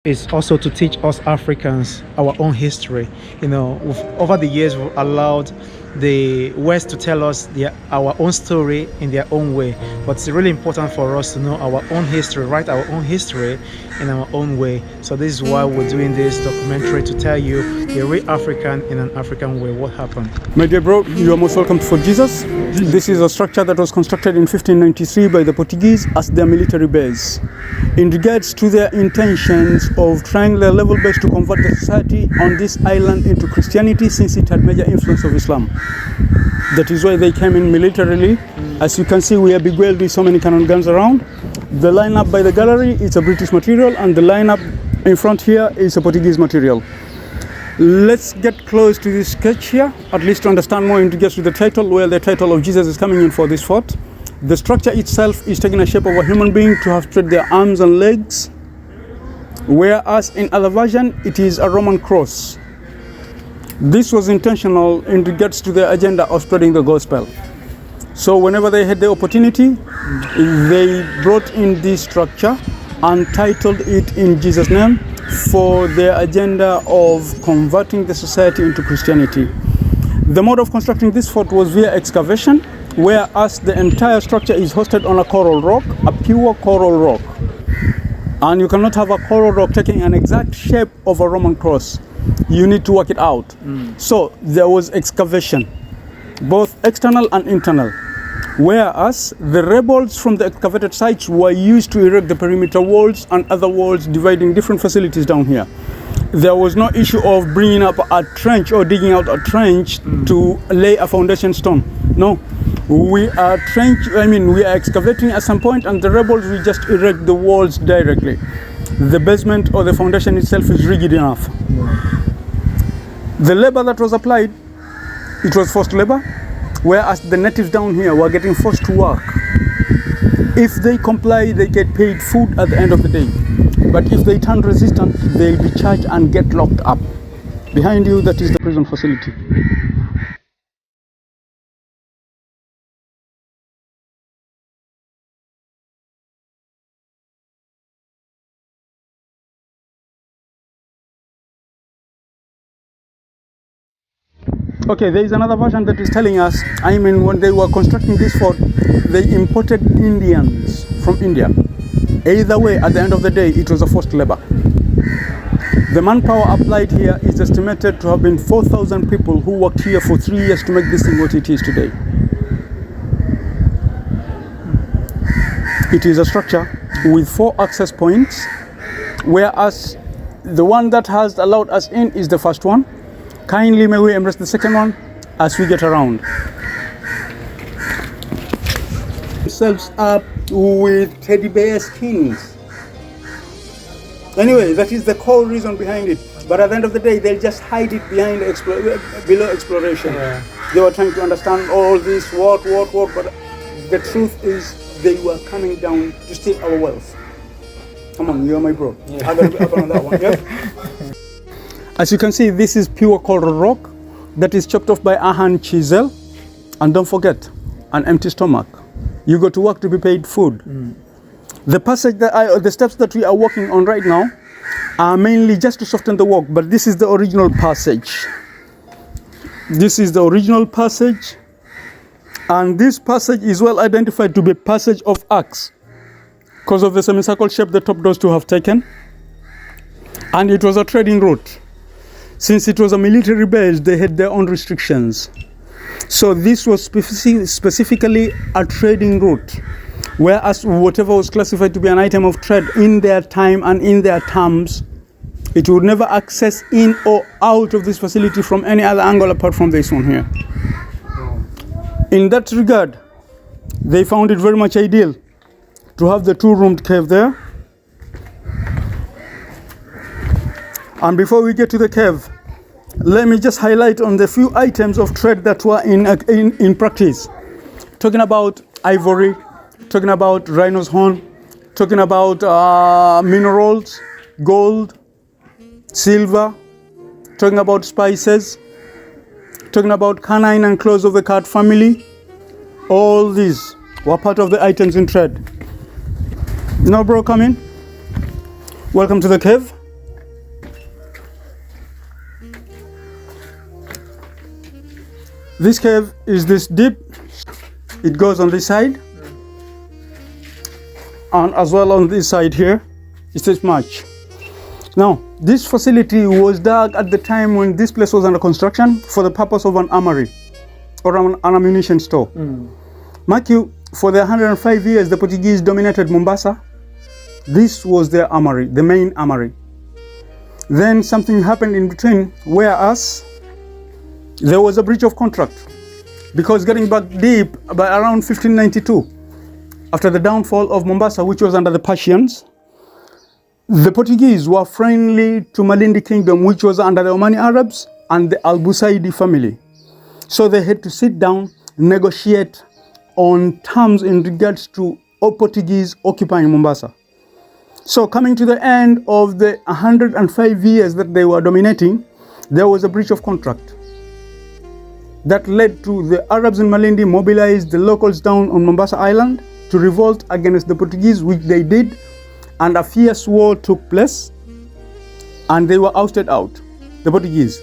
is also to teach us Africans our own history. Over the years, we've allowed the West to tell us our own story in their own way. But it's really important for us to know our own history, write our own history in our own way. So this is why we're doing this documentary, to tell you the real African in an African way, what happened. My dear bro, you are most welcome to Fort Jesus. This is a structure that was constructed in 1593 by the Portuguese as their military base. In regards to their intentions of trying their level best to convert the society on this island into Christianity, since it had major influence of Islam. That is why they came in militarily. As you can see, we are beguiled with so many cannon guns around. The lineup by the gallery is a British material, and the lineup in front here is a Portuguese material. Let's get close to this sketch here, at least to understand more in regards to the title, where the title of Jesus is coming in for this fort. The structure itself is taking a shape of a human being to have spread their arms and legs, whereas in other version it is a Roman cross. This was intentional in regards to their agenda of spreading the gospel. So whenever they had the opportunity, they brought in this structure and titled it in Jesus' name for their agenda of converting the society into Christianity. The mode of constructing this fort was via excavation, whereas the entire structure is hosted on a coral rock, a pure coral rock. And you cannot have a coral rock taking an exact shape of a Roman cross. You need to work it out. So there was excavation, both external and internal, whereas the revolts from the excavated sites were used to erect the perimeter walls and other walls dividing different facilities down here. There was no issue of bringing up a trench or digging out a trench to lay a foundation stone. No, we are excavating at some point, and the rebels will just erect the walls directly. The basement or the foundation itself is rigid enough. The labor that was applied, it was forced labor, whereas the natives down here were getting forced to work. If they comply, they get paid food at the end of the day. But if they turn resistant, they'll be charged and get locked up. Behind you, that is the prison facility. Okay, there is another version that is telling us, when they were constructing this fort, they imported Indians from India. Either way, at the end of the day, it was a forced labor. The manpower applied here is estimated to have been 4,000 people who worked here for 3 years to make this thing what it is today. It is a structure with 4 access points, whereas the one that has allowed us in is the first one. Kindly may we embrace the second one as we get around. Themselves up with teddy bear skins. Anyway, that is the core reason behind it. But at the end of the day, they'll just hide it behind below exploration. Yeah. They were trying to understand all this, what, but the truth is they were coming down to steal our wealth. Come on, you're my bro. Yeah. I gotta be up on that one. Yep. As you can see, this is pure coral rock that is chopped off by a hand chisel. And don't forget, an empty stomach. You go to work to be paid food. The passage the steps that we are walking on right now are mainly just to soften the walk, but this is the original passage. This is the original passage, and this passage is well identified to be passage of axe because of the semicircle shape the top doors to have taken, and it was a trading route. Since it was a military base, they had their own restrictions. So this was specifically a trading route, whereas whatever was classified to be an item of trade in their time and in their terms, it would never access in or out of this facility from any other angle apart from this one here. In that regard, they found it very much ideal to have the 2-roomed cave there. And before we get to the cave, let me just highlight on the few items of trade that were in practice. Talking about ivory, talking about rhino's horn, talking about minerals, gold, silver, talking about spices, talking about canine and clothes of the cat family. All these were part of the items in trade. Now, bro, come in. Welcome to the cave. This cave is this deep. It goes on this side, and as well on this side here, it's this much. Now, this facility was dug at the time when this place was under construction for the purpose of an armory or an ammunition store. Mark you, for the 105 years the Portuguese dominated Mombasa, this was their armory, the main armory. Then something happened in between, whereas there was a breach of contract, because getting back deep, by around 1592, after the downfall of Mombasa, which was under the Persians, the Portuguese were friendly to Malindi Kingdom, which was under the Omani Arabs and the Al-Busaidi family. So they had to sit down, negotiate on terms in regards to Portuguese occupying Mombasa. So coming to the end of the 105 years that they were dominating, there was a breach of contract that led to the Arabs in Malindi mobilized the locals down on Mombasa Island to revolt against the Portuguese, which they did, and a fierce war took place, and they were ousted out, the Portuguese.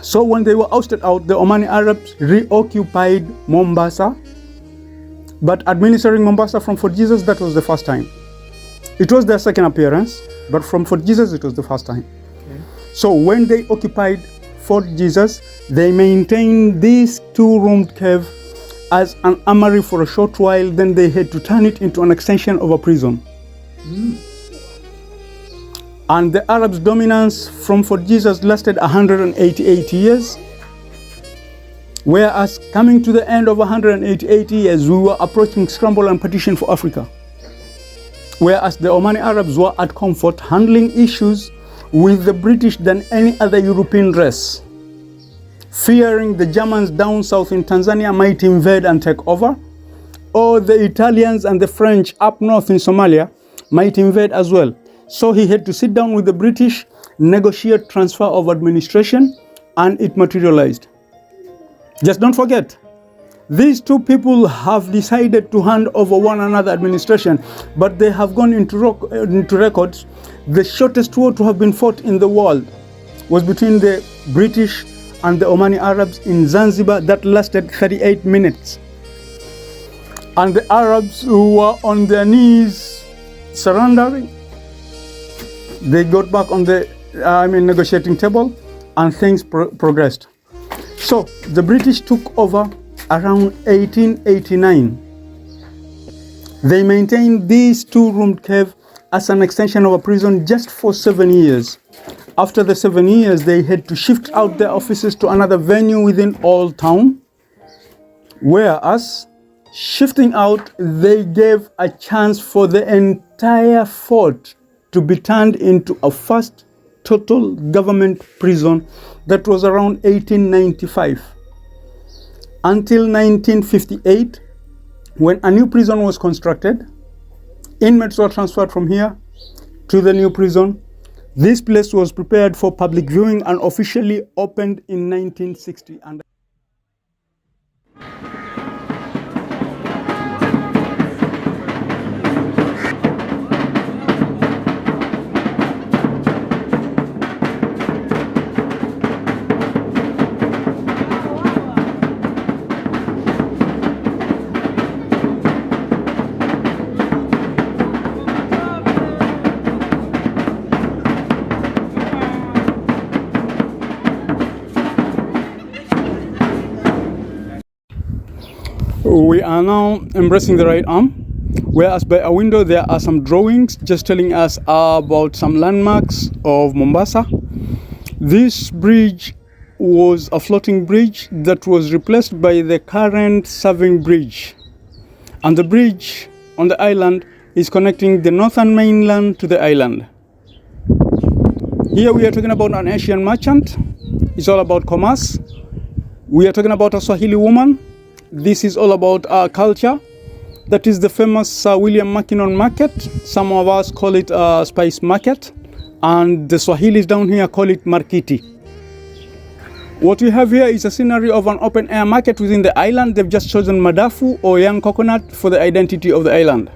So when they were ousted out, the Omani Arabs reoccupied Mombasa, but administering Mombasa from Fort Jesus, that was the first time. It was their second appearance, but from Fort Jesus, it was the first time. Okay. So when they occupied Fort Jesus, they maintained this two-roomed cave as an armory for a short while, then they had to turn it into an extension of a prison. And the Arabs' dominance from Fort Jesus lasted 188 years, whereas coming to the end of 188 years, we were approaching scramble and partition for Africa. Whereas the Omani Arabs were at comfort handling issues with the British than any other European race, fearing the Germans down south in Tanzania might invade and take over, or the Italians and the French up north in Somalia might invade as well. So he had to sit down with the British, negotiate transfer of administration, and it materialized. Just don't forget, these two people have decided to hand over one another administration, but they have gone into records. The shortest war to have been fought in the world was between the British and the Omani Arabs in Zanzibar, that lasted 38 minutes. And the Arabs, who were on their knees surrendering, they got back on the negotiating table, and things progressed. So the British took over around 1889. They maintained this two-roomed cave as an extension of a prison just for 7 years. After the 7 years, they had to shift out their offices to another venue within Old Town, whereas shifting out, they gave a chance for the entire fort to be turned into a first total government prison. That was around 1895. Until 1958, when a new prison was constructed, inmates were transferred from here to the new prison. This place was prepared for public viewing and officially opened in 1960. We are now embracing the right arm, whereas by a window there are some drawings just telling us about some landmarks of Mombasa. This bridge was a floating bridge that was replaced by the current serving bridge. And the bridge on the island is connecting the northern mainland to the island. Here we are talking about an Asian merchant. It's all about commerce. We are talking about a Swahili woman. This is all about our culture. That is the famous William Mackinnon Market. Some of us call it Spice Market. And the Swahilis down here call it Markiti. What we have here is a scenery of an open air market within the island. They've just chosen Madafu or young coconut for the identity of the island.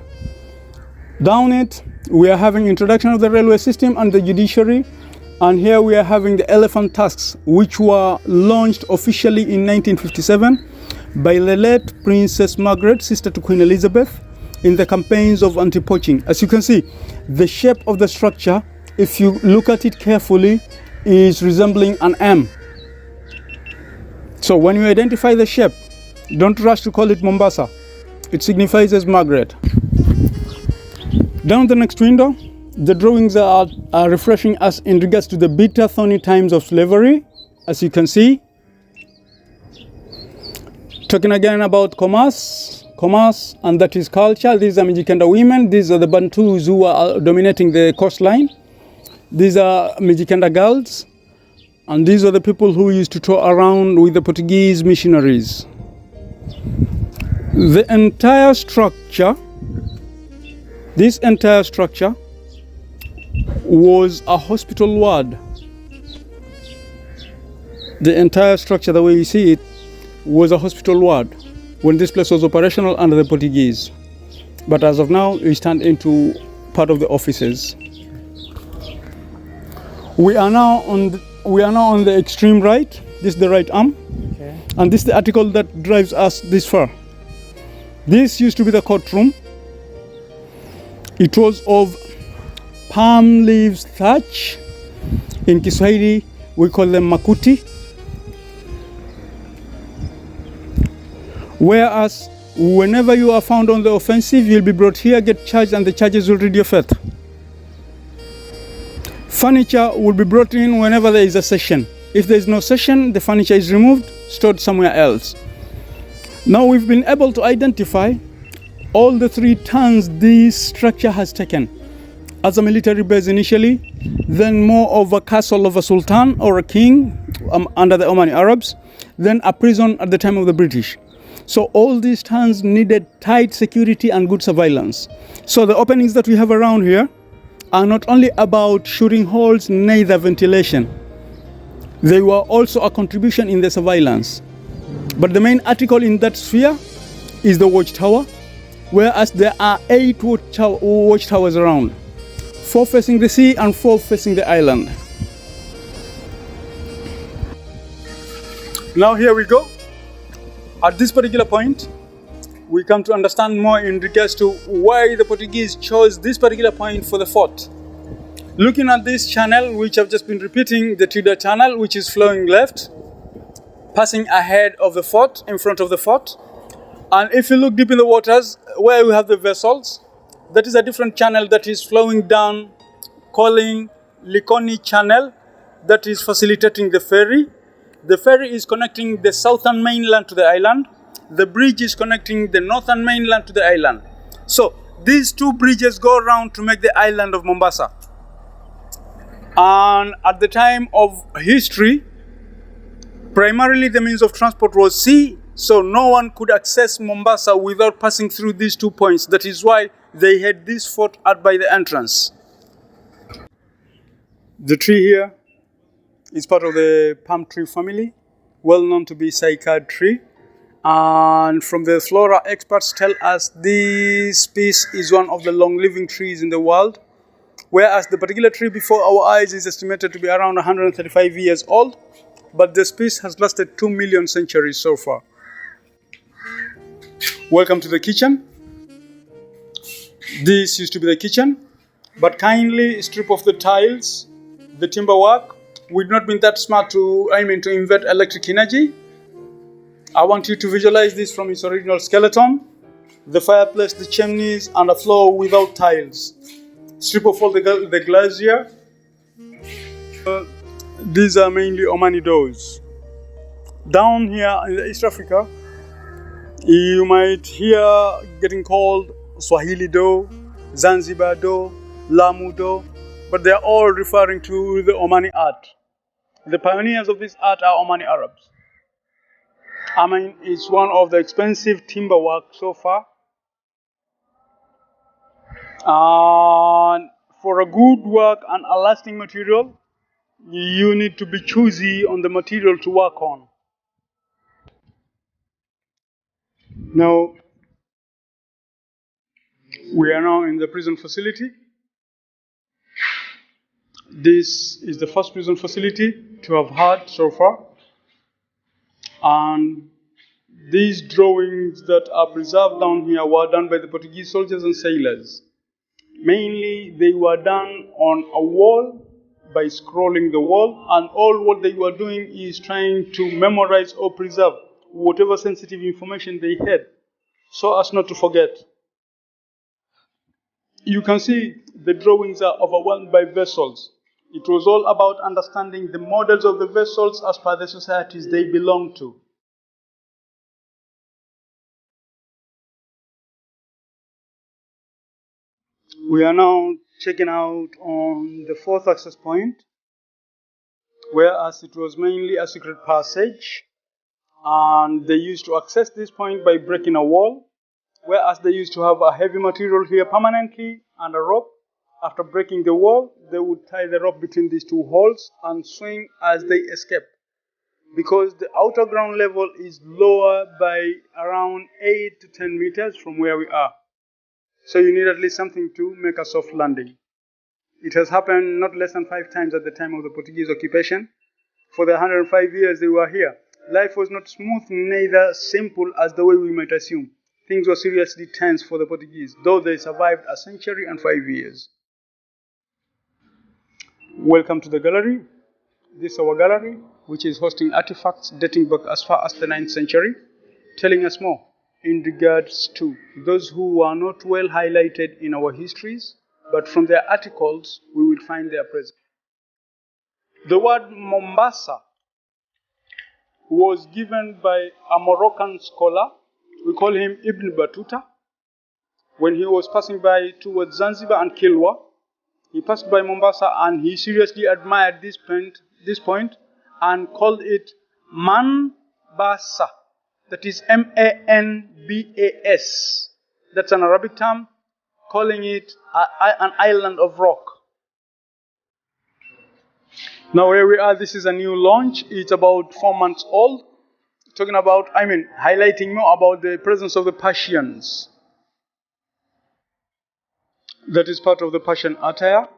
Down it, we are having introduction of the railway system and the judiciary. And here we are having the elephant tusks, which were launched officially in 1957 by the late Princess Margaret, sister to Queen Elizabeth, in the campaigns of anti-poaching. As you can see, the shape of the structure, if you look at it carefully, is resembling an M. So when you identify the shape, don't rush to call it Mombasa. It signifies as Margaret. Down the next window, the drawings are refreshing us in regards to the bitter, thorny times of slavery, as you can see. Talking again about commerce, and that is culture. These are Mijikenda women. These are the Bantus who are dominating the coastline. These are Mijikenda girls. And these are the people who used to tour around with the Portuguese missionaries. The entire structure, this entire structure, was a hospital ward. The entire structure, the way you see it, was a hospital ward when this place was operational under the Portuguese. But as of now, it's turned into part of the offices. We are now on the extreme right. This is the right arm. Okay. And this is the article that drives us this far. This used to be the courtroom. It was of palm leaves thatch. In Kiswahili, we call them makuti. Whereas, whenever you are found on the offensive, you'll be brought here, get charged, and the charges will read your fate. Furniture will be brought in whenever there is a session. If there is no session, the furniture is removed, stored somewhere else. Now we've been able to identify all the three turns this structure has taken. As a military base initially, then more of a castle of a sultan or a king under the Omani Arabs, then a prison at the time of the British. So all these turns needed tight security and good surveillance. So the openings that we have around here are not only about shooting holes, neither ventilation. They were also a contribution in the surveillance. But the main article in that sphere is the watchtower, whereas there are 8 watchtowers around, 4 facing the sea and 4 facing the island. Now here we go. At this particular point, we come to understand more in regards to why the Portuguese chose this particular point for the fort. Looking at this channel, which I've just been repeating, the Tudor channel, which is flowing left, passing ahead of the fort, in front of the fort. And if you look deep in the waters, where we have the vessels, that is a different channel that is flowing down, calling Likoni channel, that is facilitating the ferry. The ferry is connecting the southern mainland to the island. The bridge is connecting the northern mainland to the island. So these 2 bridges go around to make the island of Mombasa. And at the time of history, primarily the means of transport was sea, so no one could access Mombasa without passing through these 2 points. That is why they had this fort out by the entrance. The tree here is part of the palm tree family, well known to be cycad tree. And from the flora experts tell us this species is one of the long-living trees in the world, whereas the particular tree before our eyes is estimated to be around 135 years old, but the species has lasted 2 million centuries so far. Welcome to the kitchen. This used to be the kitchen, but kindly strip off the tiles, the timber work. We've not been that smart to invert electric energy. I want you to visualize this from its original skeleton, the fireplace, the chimneys, and a floor without tiles. Strip off all the glass here. These are mainly Omani doors. Down here in East Africa, you might hear getting called Swahili door, Zanzibar door, Lamu door, but they are all referring to the Omani art. The pioneers of this art are Omani Arabs. I mean, it's one of the expensive timber work so far. And for a good work and a lasting material, you need to be choosy on the material to work on. Now, we are now in the prison facility. This is the first prison facility to have had so far. And these drawings that are preserved down here were done by the Portuguese soldiers and sailors. Mainly, they were done on a wall by scrolling the wall, and all what they were doing is trying to memorize or preserve whatever sensitive information they had, so as not to forget. You can see the drawings are overwhelmed by vessels. It was all about understanding the models of the vessels as per the societies they belong to. We are now checking out on the fourth access point, whereas it was mainly a secret passage, and they used to access this point by breaking a wall, whereas they used to have a heavy material here permanently and a rope. After breaking the wall, they would tie the rope between these two holes and swing as they escape, because the outer ground level is lower by around 8 to 10 meters from where we are. So you need at least something to make a soft landing. It has happened not less than 5 times at the time of the Portuguese occupation. For the 105 years they were here, life was not smooth, neither simple as the way we might assume. Things were seriously tense for the Portuguese, though they survived a century and 5 years. Welcome to the gallery. This is our gallery, which is hosting artifacts dating back as far as the 9th century, telling us more in regards to those who were not well highlighted in our histories, but from their articles we will find their presence. The word Mombasa was given by a Moroccan scholar. We call him Ibn Battuta. When he was passing by towards Zanzibar and Kilwa, he passed by Mombasa and he seriously admired this point and called it Manbasa. That is Manbas. That's an Arabic term, calling it an island of rock. Now where we are, this is a new launch. It's about 4 months old. Highlighting more about the presence of the Persians. That is part of the Persian attire.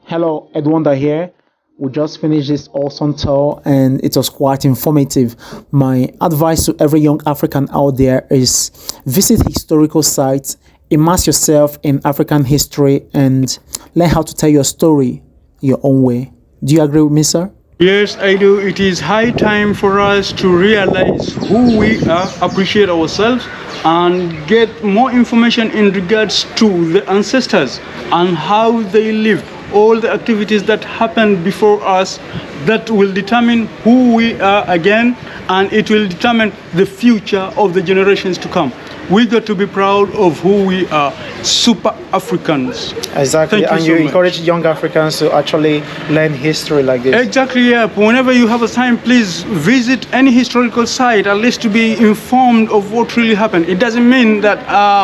Hello, Edwanda here. We just finished this awesome tour and it was quite informative. My advice to every young African out there is visit historical sites, immerse yourself in African history, and learn how to tell your story your own way. Do you agree with me, sir? Yes, I do. It is high time for us to realize who we are, appreciate ourselves, and get more information in regards to the ancestors and how they lived. All the activities that happened before us that will determine who we are again, and it will determine the future of the generations to come. We got to be proud of who we are, super Africans. Exactly, and you encourage young Africans to actually learn history like this. Exactly, yeah. Whenever you have a time, please visit any historical site, at least to be informed of what really happened. It doesn't mean that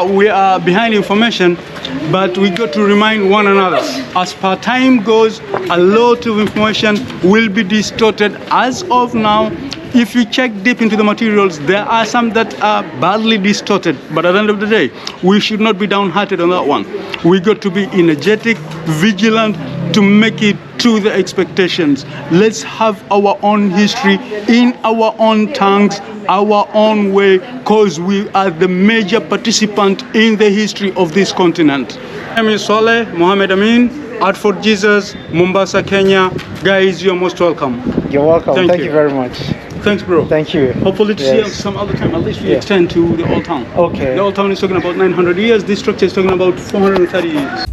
we are behind information, but we got to remind one another. As per time goes, a lot of information will be distorted. As of now, if you check deep into the materials, there are some that are badly distorted. But at the end of the day, we should not be downhearted on that one. We got to be energetic, vigilant to make it to the expectations. Let's have our own history in our own tongues, our own way, because we are the major participant in the history of this continent. My name is Saleh Mohammed Amin, Art for Jesus, Mombasa, Kenya. Guys, you're most welcome. You're welcome. Thank you very much. Thanks, bro. Thank you. Hopefully to see you some other time. At least we extend to the Old Town. Okay. The Old Town is talking about 900 years. This structure is talking about 430 years.